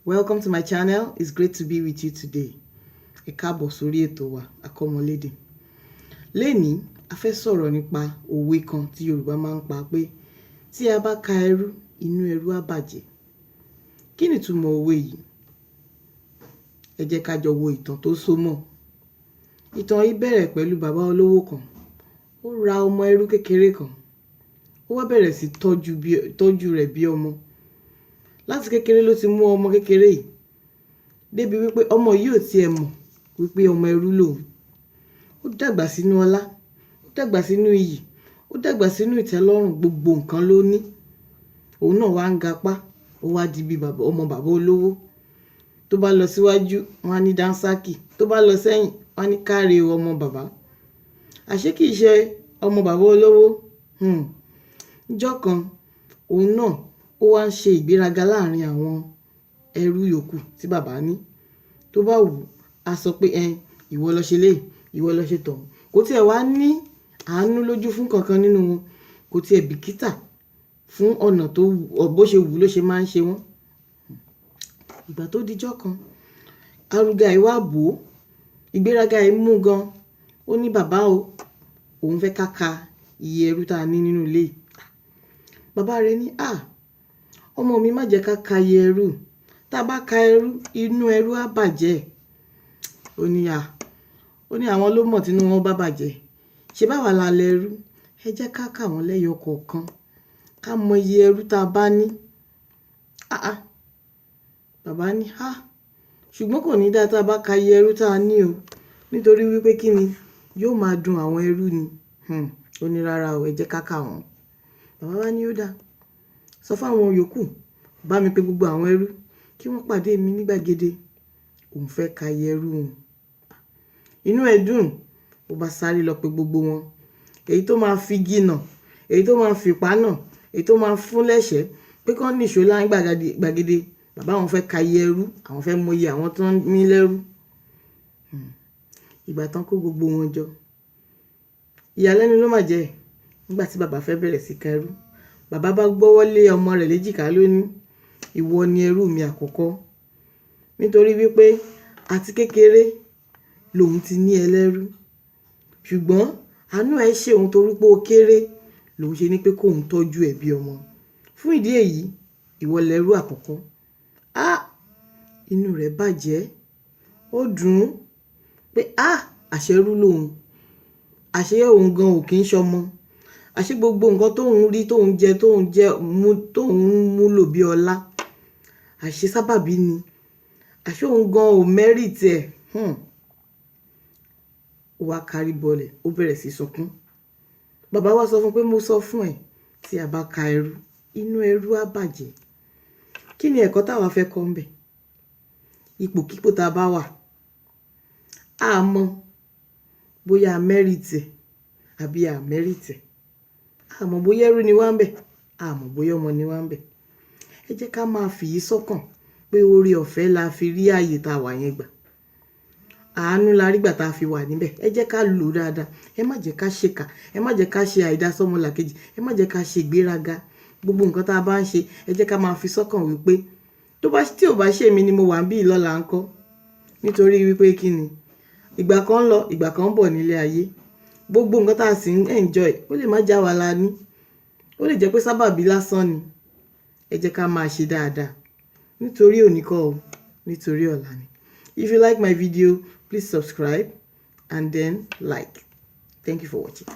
Welcome to my channel. It's great to be with you today. Ẹ káàbọ̀ sórí ètò wa Akọ́mọlédè. Lénìí, a fẹ́ sọ̀rọ̀ nípa òwe kan tí Yorùbá máa ń pa pé tí a bá ka ẹrú, inú ẹrú á bàjẹ́. Kí ni ìtumọ̀ òwe yìí? Ẹ jẹ́ ká jọ wo ìtàn tó so mọ́. Ìtàn yìí bẹ̀rẹ̀ pẹ̀lú bàbá olówó kan. Ó ra ọmọ ẹrú kékeré kan. Ó wá bẹ̀rẹ̀ sí tọ́jú rẹ̀ bí ọmọ. Láti kékeré ló ti mú ọmọ kékeré yìí débi wípé ọmọ yìí ò tiẹ̀ mọ̀ wípé ọmọ ẹrú lòun. Ó dàgbà sínú ọlá, ó dàgbà sínú iyì, ó dàgbà sínú ìtẹ́lọ́rùn, gbogbo nǹkan ló ní. Òun náà wá ń gapá, ó wá di bí ọmọ bàbá olówó. Tó bá lọ síwájú, wọ́n á ní dánsákì, tó bá lọ sẹ́yìn, wọ́n á ní káre ọmọ bàbá. Àṣé kìí ṣe ọmọ bàbá olówó. Ọjọ́ kan, òun náà ó wá ń ṣe ìgbéraga láàrin àwọn ẹrú yòókù tí bàbá ní. Tó bá wù á sọ pé ìwọ lọ ṣe léyìí, ìwọ lọ ṣe tọ̀hún. Kò tiẹ̀ wá ní àánú lójú fún kankan nínú wọn. Kò tiẹ̀ bìkítà fún ọ̀nà tó bó ṣe wù ló ṣe máa ń ṣe wọ́n. Ìgbà tó dijọ́ kan, arúgà yìí wá bò ó. Ìgbéraga yìí mú gan. Ó ní bàbá òun fẹ́ ká ka iye ẹrú tá a ní nínú ilé yìí. Bàbá rẹ̀ ní ọmọ mi má jẹ́ ká ka iye ẹrú. Tá a bá ka ẹrú, inú ẹrú á bàjẹ́. Ó ní àwọn ló mọ̀ tínú wọn bá bàjẹ́. Ṣé báwa la lẹ́rú? Ẹ jẹ́ ká kà wọ́n lẹ́yọ kọ̀ọ̀kan. Ká mọ iye ẹrú tá a bá ní. Bàbá ní ṣùgbọ́n kò ní dáa tá a bá ka iye ẹrú tá a ní o. Nítorí wípé kí ni yóò máa dùn àwọn ẹrú ni. Ó ní rárá o, ẹ jẹ́ ká kà wọ́n. Bàbá wa ní ó dáa. Sọ fáwọn yòókù, bá mi pè gbogbo àwọn ẹrú kí wọ́n pàdé mi ní gbàgede. Òun fẹ́ ka iye ẹrú wọn. Inú ẹ̀ dùn, ó bá sáré lọ pè gbogbo wọn. Èyí tó máa fi igi nà, èyí tó máa fi ipá nà, èyí tó máa fún lẹ́sẹ̀ pé kán nìṣó láń gbàgede. Bàbá wọn fẹ́ ka iye ẹrú, àwọn fẹ́ mọ iye àwọn tó ní lẹ́rú. Ìgbà tán kó gbogbo wọn jọ. Ìyàlẹ́nu ló máa jẹ́ nígbà tí bàbá fẹ́ bẹ̀rẹ̀ sí ka ẹrú. Bàbá bá gbọ́wọ́ lé ọmọ rẹ̀ léjìká lónìí. Ìwọ ni ẹrú mi àkọ́kọ́. Nítorí wípé àti kékeré lòun ti ní ẹlẹ́rú. Ṣùgbọ́n àánú ẹ̀ ṣe òun torí pé ó kéré lòun ṣe ní pé kóun tọ́jú ẹ̀ bí ọmọ. Fún ìdí èyí, ìwọ lẹrú àkọ́kọ́. Inú rẹ̀ bàjẹ́. Ó dùn ún pé àṣẹrú lòun. Àṣé òun gan ò kí ń ṣọmọ. Àṣé gbogbo nǹkan tóun rí, tóun jẹ, tóun mú lò bí ọlá. Àṣé sábàbí ni. Àṣé òun gan ò mẹ́rìtì ẹ̀. Ó wá kárí bọlẹ̀, ó bẹ̀rẹ̀ sí sunkún. Bàbá wa sọ fún pé mo sọ fún ẹ, tí a bá ka ẹrú, inú ẹrú á bàjẹ́. Kí ni ẹ̀kọ́ táwa fẹ́ kọ́ ńbẹ̀? Ipòkípò tá a bá wà, a mọ̀ bóyá a mẹ́rìtì ẹ̀ àbí a mẹ́rìtì ẹ̀. A mọ̀ bóyá ẹrú ni wá ń bẹ̀, a mọ̀ bóyá ọmọ ni wá ń bẹ̀. Ẹ jẹ́ ká máa fìyí sọ́kàn pé oore ọ̀fẹ́ la fi rí ààyè tá a wà yẹn gbà. Àánú la rí gbà tá a fi wà níbẹ̀. Ẹ jẹ́ ká lò dáadáa. Ẹ má jẹ́ ká ṣèkà. Ẹ má jẹ́ ká ṣe àìdá sọ́mọlàkejì. Ẹ má jẹ́ ká ṣe ìgbéraga. Gbogbo nǹkan tá a bá ń ṣe, ẹ jẹ́ ká máa fi sọ́kàn wípé tí ò bá ṣe mí ni mo wà ń bí lọ́la ńkọ́. Nítorí wípé kí ni ìgbà kan ń lọ, ìgbà kan ń bọ̀ nílé ayé. Gbogbo nǹkan tá a sì ń enjoy ó lè má já wa la ní. Ó lè jẹ́ pé sábàbí lásán ni. Ẹ jẹ́ ká máa ṣe dáadáa. Nítorí òní kọ́ o, nítorí ọ̀la ni. If you like my video, please subscribe and then like. Thank you for watching.